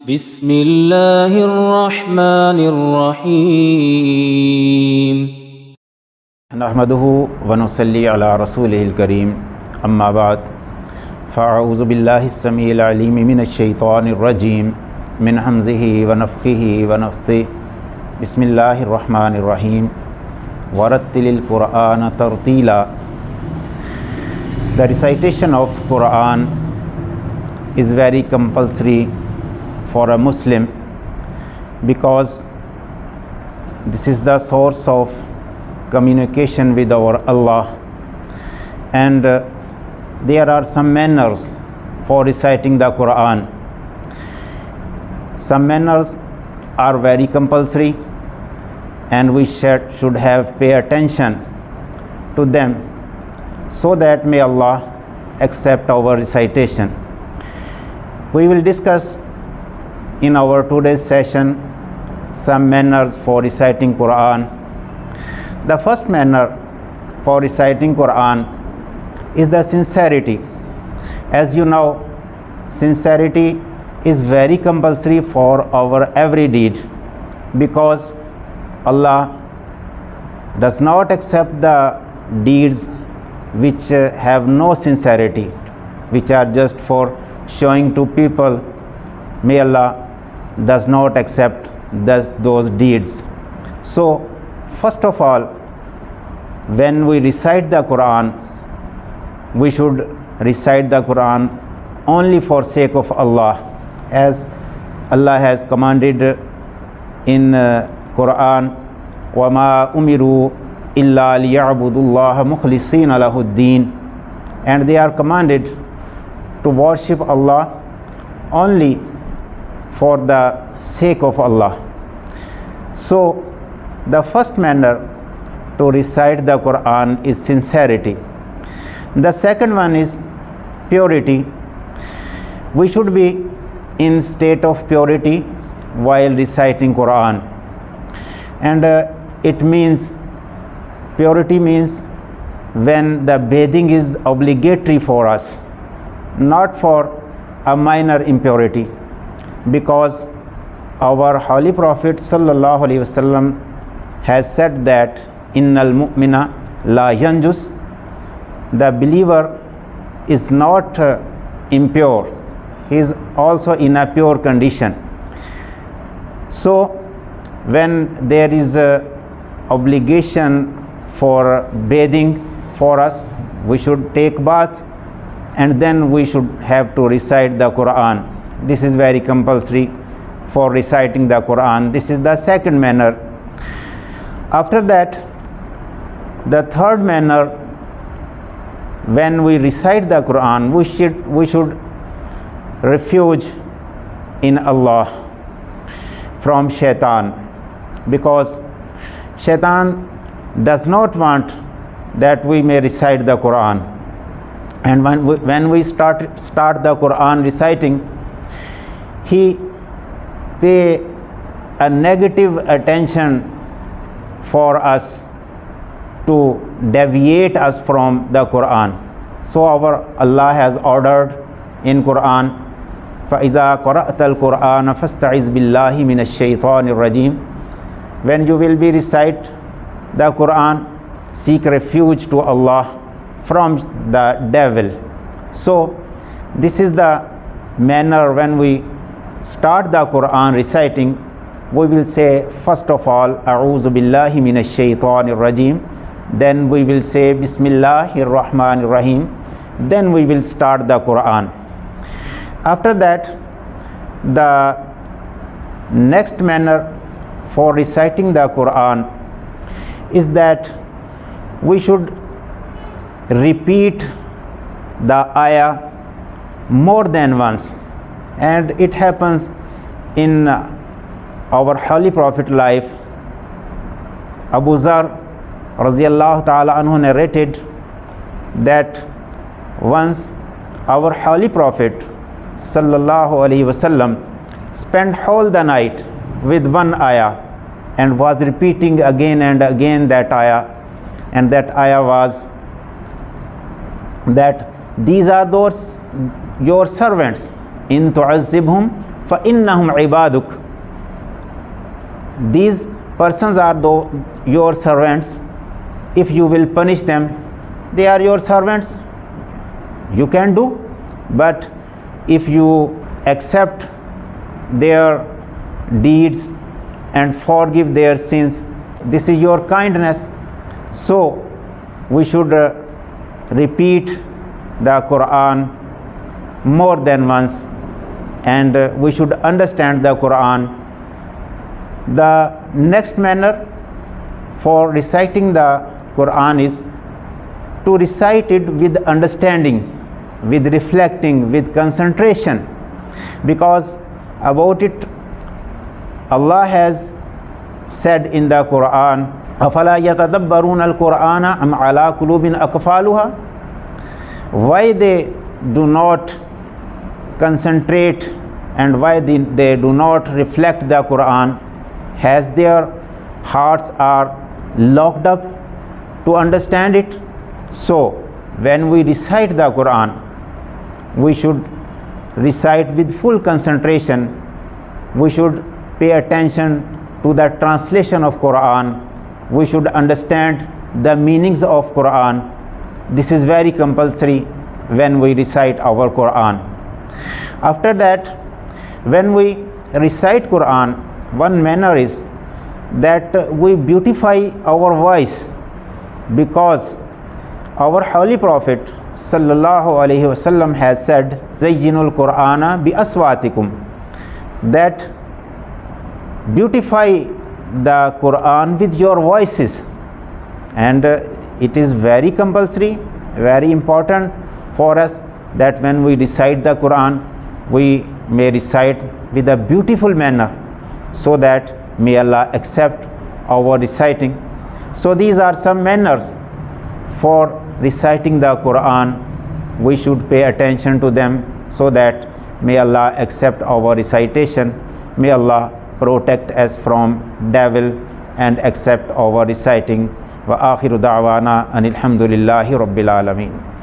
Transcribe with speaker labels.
Speaker 1: بسم الله الرحمن الرحيم
Speaker 2: نحمده ونصلي على رسوله الكريم أما بعد فأعوذ بالله السميع العليم من الشيطان الرجيم من همزه ونفخه ونفثه بسم الله الرحمن الرحيم ورتل القرآن ترتيلا. The recitation of Quran is very compulsory for a Muslim because this is the source of communication with our Allah, and there are some manners for reciting the Quran. Some manners are very compulsory and we should have pay attention to them so that may Allah accept our recitation. We will discuss in our today's session some manners for reciting Quran. The first manner for reciting Quran is the sincerity. As you know, sincerity is very compulsory for our every deed, because Allah does not accept the deeds which have no sincerity, which are just for showing to people. May Allah does not accept those deeds. So first of all, when we recite the Quran, we should recite the Quran only for sake of Allah, as Allah has commanded in Quran, وَمَا أُمِرُوا إِلَّا لِيَعْبُدُوا اللَّهَ مُخْلِصِينَ لَهُ الدِّينَ, and they are commanded to worship Allah only for the sake of Allah. So the first manner to recite the Quran is sincerity. The second one is purity. We should be in state of purity while reciting Quran, and it means, purity means when the bathing is obligatory for us, not for a minor impurity, because our holy Prophet sallallahu alaihi wasallam has said that innal mu'mina la yanjus, the believer is not impure, he is also in a pure condition. So when there is a obligation for bathing for us, we should take bath and then we should have to recite the Quran. This is very compulsory for reciting the Quran. This is the second manner. After that, the third manner, when we recite the Quran, we should refuge in Allah from shaitan, because shaitan does not want that we may recite the Quran. And when we start the Quran reciting, he pay a negative attention for us to deviate us from the Quran. So our Allah has ordered in Quran, فَإِذَا قَرَأْتَ الْقُرْآنَ فَاسْتَعِذْ بِاللَّهِ مِنَ الشَّيْطَانِ الرَّجِيمِ. When you will be recite the Quran, seek refuge to Allah from the devil. So this is the manner. When we start the Quran reciting, we will say first of all a'udhu billahi minash shaitanir rajim, then we will say bismillahir rahmanir rahim, then we will start the Quran. After that, the next manner for reciting the Quran is that we should repeat the ayah more than once, and it happens in our holy Prophet life. Abu Zar radiyallahu ta'ala anhu narrated that once our holy Prophet sallallahu alaihi wasallam spent whole the night with one ayah and was repeating again and again that ayah, and that ayah was that these are those your servants, in tu'azzibhum فَإِنَّهُمْ عِبَادُكَ. These persons are your servants. If you will punish them, they are your servants. You can do, but if you accept their deeds and forgive their sins, this is your kindness. So we should repeat the Qur'an more than once, and we should understand the Qur'an. The next manner for reciting the Qur'an is to recite it with understanding, with reflecting, with concentration, because about it Allah has said in the Qur'an, أَفَلَا يَتَدَبَّرُونَ الْقُرْآنَ أَمْ عَلَىٰ قُلُوبٍ أَقْفَالُهَا. Why they do not concentrate and why they do not reflect the Qur'an? Has their hearts are locked up to understand it? So when we recite the Qur'an, we should recite with full concentration. We should pay attention to the translation of Qur'an. We should understand the meanings of Qur'an. This is very compulsory when we recite our Qur'an. After that, when we recite Qur'an, one manner is that we beautify our voice, because our Holy Prophet sallallahu alaihi wasallam has said, Zayyinul Qur'ana bi aswatikum, that beautify the Qur'an with your voices. And it is very compulsory, very important for us that when we recite the Qur'an, we may recite with a beautiful manner, so that may Allah accept our reciting. So these are some manners for reciting the Qur'an. We should pay attention to them, so that may Allah accept our recitation. May Allah protect us from devil and accept our reciting. Wa akhiru da'wana anil hamdulillahi rabbil alamin.